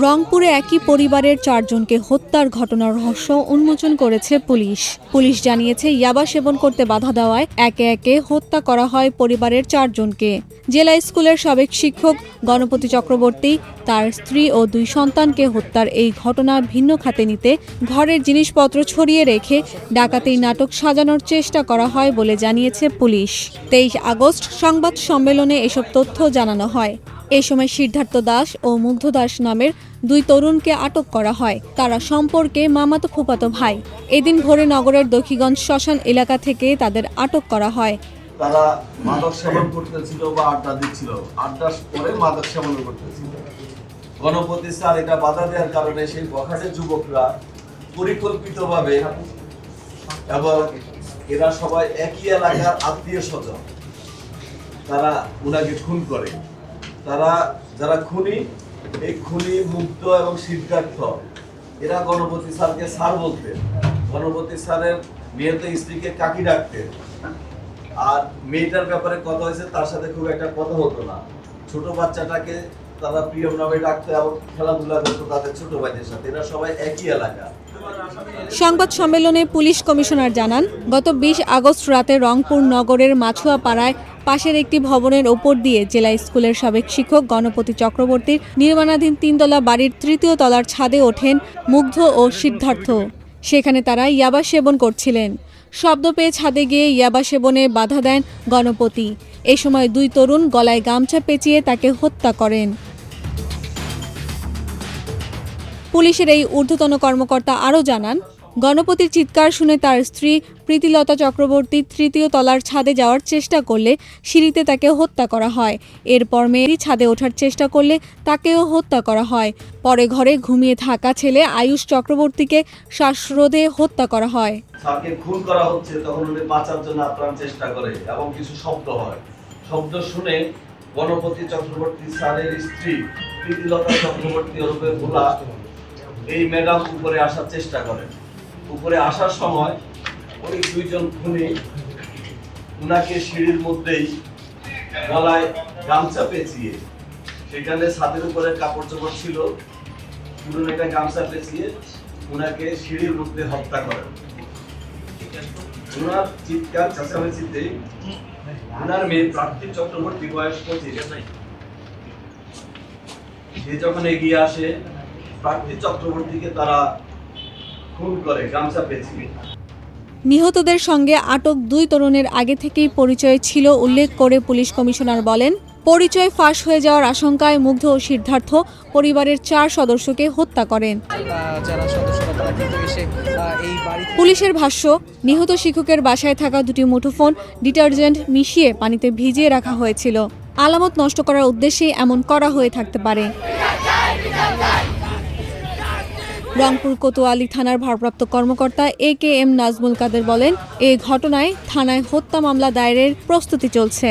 রংপুরে একই পরিবারের 4 জনকে হত্যার ঘটনার রহস্য উন্মোচন করেছে পুলিশ। পুলিশ জানিয়েছে, ইয়াবা সেবন করতে বাধা দেওয়ায় একে একে হত্যা করা হয় পরিবারের 4 জনকে। জেলা স্কুলের সাবেক শিক্ষক গণপতি চক্রবর্তী, তার স্ত্রী ও 2 সন্তানকে হত্যার এই ঘটনা ভিন্ন খাতে নিতে ঘরের জিনিসপত্র ছড়িয়ে রেখে ডাকাতির নাটক সাজানোর চেষ্টা করা হয় বলে জানিয়েছে পুলিশ। 23 আগস্ট সংবাদ সম্মেলনে এসব তথ্য জানানো হয়। এ সময় সিদ্ধার্থ দাস ও মুগ্ধ দাস নামের 2 তরুণকে আটক করা হয়। তারা সম্পর্কে মামাতো ফুফাতো ভাই। এদিন ভোরে নগরের দক্ষিগঞ্জ শ্মশান এলাকা থেকে তাদের আটক করা হয়। তারা মাদক সেবন করতেছিল বা আড্ডা দিচ্ছিল, আড্ডার পরে মাদক সেবন করতেছিল। গণপতি স্যার এটা বাধা দেওয়ার কারণে সেই বখাটে যুবকরা পরিকল্পিতভাবে, এবং এরা সবাই একই এলাকার আত্মীয় স্বজন, তারা উনাকে খুন করে। তারা যারা খুনি, এই খুনি মুগ্ধ এবং সিদ্ধার্থ, এরা গণপতি স্যারকে স্যার বলতেন। গণপতি স্যারের নিহত স্ত্রীকে কাকি ডাকতেন। আর মেয়েটার ব্যাপারে কথা হয়েছে, তার সাথে খুব একটা কথা হতো না। ছোট বাচ্চাটাকে তারা প্রিয়ম নামে ডাকতো এবং খেলাধুলা করতো তাদের ছোট ভাইদের সাথে। এরা সবাই একই এলাকা। সংবাদ সম্মেলনে পুলিশ কমিশনার জানান, গত 20 আগস্ট রাতে রংপুর নগরের মাছুয়াপাড়ায় পাশের একটি ভবনের ওপর দিয়ে জেলা স্কুলের সাবেক শিক্ষক গণপতি চক্রবর্তীর নির্মাণাধীন 3 তলা বাড়ির 3য় তলার ছাদে ওঠেন মুগ্ধ ও সিদ্ধার্থ। সেখানে তারা ইয়াবা সেবন করছিলেন। শব্দ পেয়ে ছাদে গিয়ে ইয়াবা সেবনে বাধা দেন গণপতি। এ সময় 2 তরুণ গলায় গামছা পেঁচিয়ে তাকে হত্যা করেন। পুলিশের এই ঊর্ধ্বতন কর্মকর্তা আরও জানান, গণপতির চিৎকার শুনে তার স্ত্রী প্রীতিলতা চক্রবর্তী 3য় তলার ছাদে যাওয়ার চেষ্টা করলে সিঁড়িতে তাকে হত্যা করা হয়। এরপর মেয়েরই ছাদে ওঠার চেষ্টা করলে তাকেও হত্যা করা হয়। পরে ঘরে ঘুমিয়ে থাকা ছেলে আয়ুষ চক্রবর্তীকে শ্বাসরোধে হত্যা করা হয়। স্যারকে খুন করা হচ্ছে, তখন উনি বাঁচার জন্য আপ্রাণ চেষ্টা করে এবং কিছু শব্দ হয়। শব্দ শুনে গণপতি চক্রবর্তী স্যারের স্ত্রী প্রীতিলতা চক্রবর্তী ওরফে ভোলা, এই ম্যাডাম উপরে আসার চেষ্টা করেন। উপরে আসার সময় ওই 2 জন খুনি উনাকে সিঁড়ির মধ্যেই গলায় গামছা পেঁচিয়ে, সেখানে ছাদের উপরে কাপড় চোপড় ছিল, পুরো একটা গামছা পেঁচিয়ে উনাকে সিঁড়ির মধ্যে হত্যা করেন। উনার চিৎকার চেঁচামেচিতে উনার মেয়ে প্রার্থী চক্রবর্তী, বয়স 25, সে যখন এগিয়ে আসে, প্রার্থী চক্রবর্তীকে তারা খুন করে গামছা পেঁচিয়ে। নিহতদের সঙ্গে আটক 2 তরুণের আগে থেকেই পরিচয় ছিল উল্লেখ করে পুলিশ কমিশনার বলেন, পরিচয় ফাঁস হয়ে যাওয়ার আশঙ্কায় মুগ্ধ ও সিদ্ধার্থ পরিবারের 4 সদস্যকে হত্যা করেন। পুলিশের ভাষ্য, নিহত শিক্ষকের বাসায় থাকা 2টি মুঠোফোন ডিটারজেন্ট মিশিয়ে পানিতে ভিজিয়ে রাখা হয়েছিল। আলামত নষ্ট করার উদ্দেশ্যেই এমন করা হয়ে থাকতে পারে। রংপুর কোতোয়ালি থানার ভারপ্রাপ্ত কর্মকর্তা AKM নাজমুল কাদের বলেন, এই ঘটনায় থানায় হত্যা মামলা দায়েরের প্রস্তুতি চলছে।